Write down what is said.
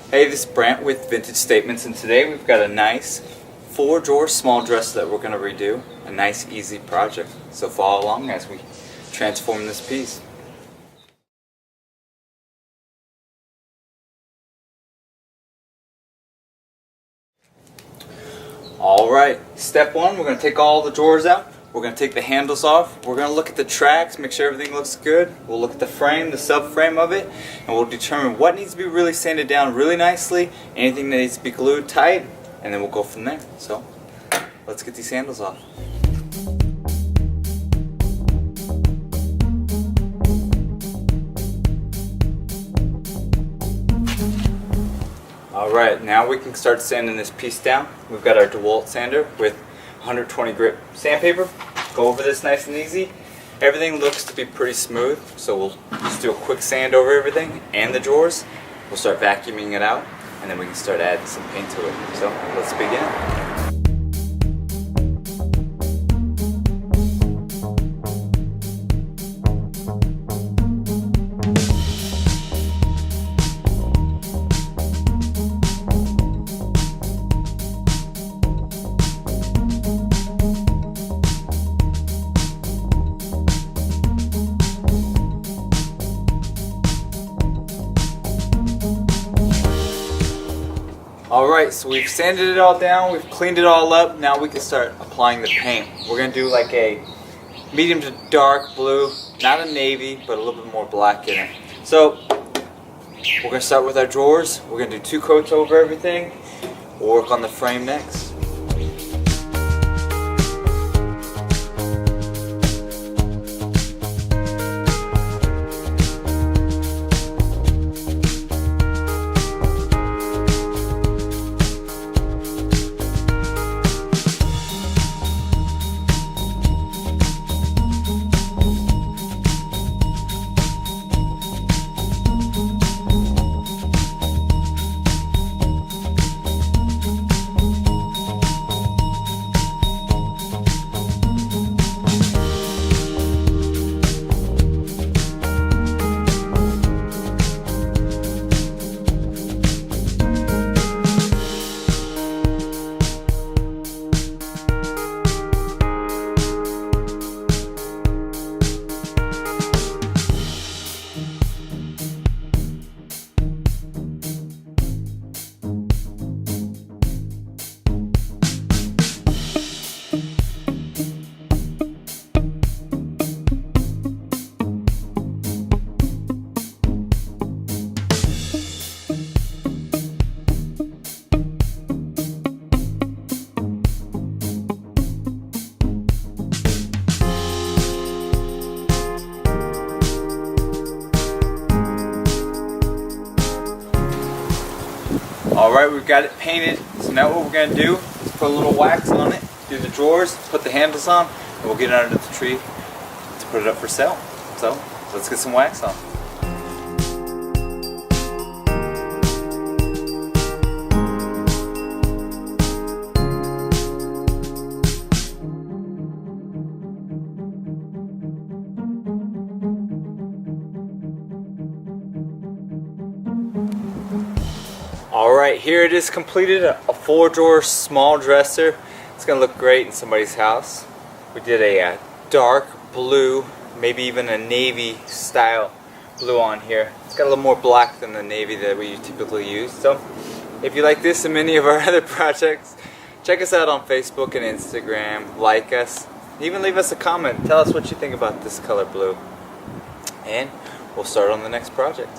Hey, this is Brant with Vintage Statements, and today we've got a nice 4-drawer small dresser that we're going to redo. A nice, easy project. So follow along as we transform this piece. Alright, step one, we're going to take all the drawers out. We're going to take the handles off. We're going to look at the tracks, make sure everything looks good. We'll look at the frame, the subframe of it, and we'll determine what needs to be really sanded down really nicely, anything that needs to be glued tight, and then we'll go from there. So, let's get these handles off. Alright, now we can start sanding this piece down. We've got our DeWalt sander with 120 grit sandpaper. Go over this nice and easy. Everything looks to be pretty smooth, so we'll just do a quick sand over everything and the drawers. We'll start vacuuming it out, and then we can start adding some paint to it. So let's begin. Alright, so we've sanded it all down, we've cleaned it all up, now we can start applying the paint. We're going to do like a medium to dark blue, not a navy, but a little bit more black in it. So, we're going to start with our drawers, we're going to do 2 coats over everything, we'll work on the frame next. Alright, we've got it painted, so now what we're going to do is put a little wax on it, do the drawers, put the handles on, and we'll get it under the tree to put it up for sale. So, let's get some wax on. Alright, here it is completed, a 4-drawer small dresser. It's going to look great in somebody's house. We did a dark blue, maybe even a navy style blue on here. It's got a little more black than the navy that we typically use. So if you like this and many of our other projects, check us out on Facebook and Instagram, like us, even leave us a comment. Tell us what you think about this color blue. And we'll start on the next project.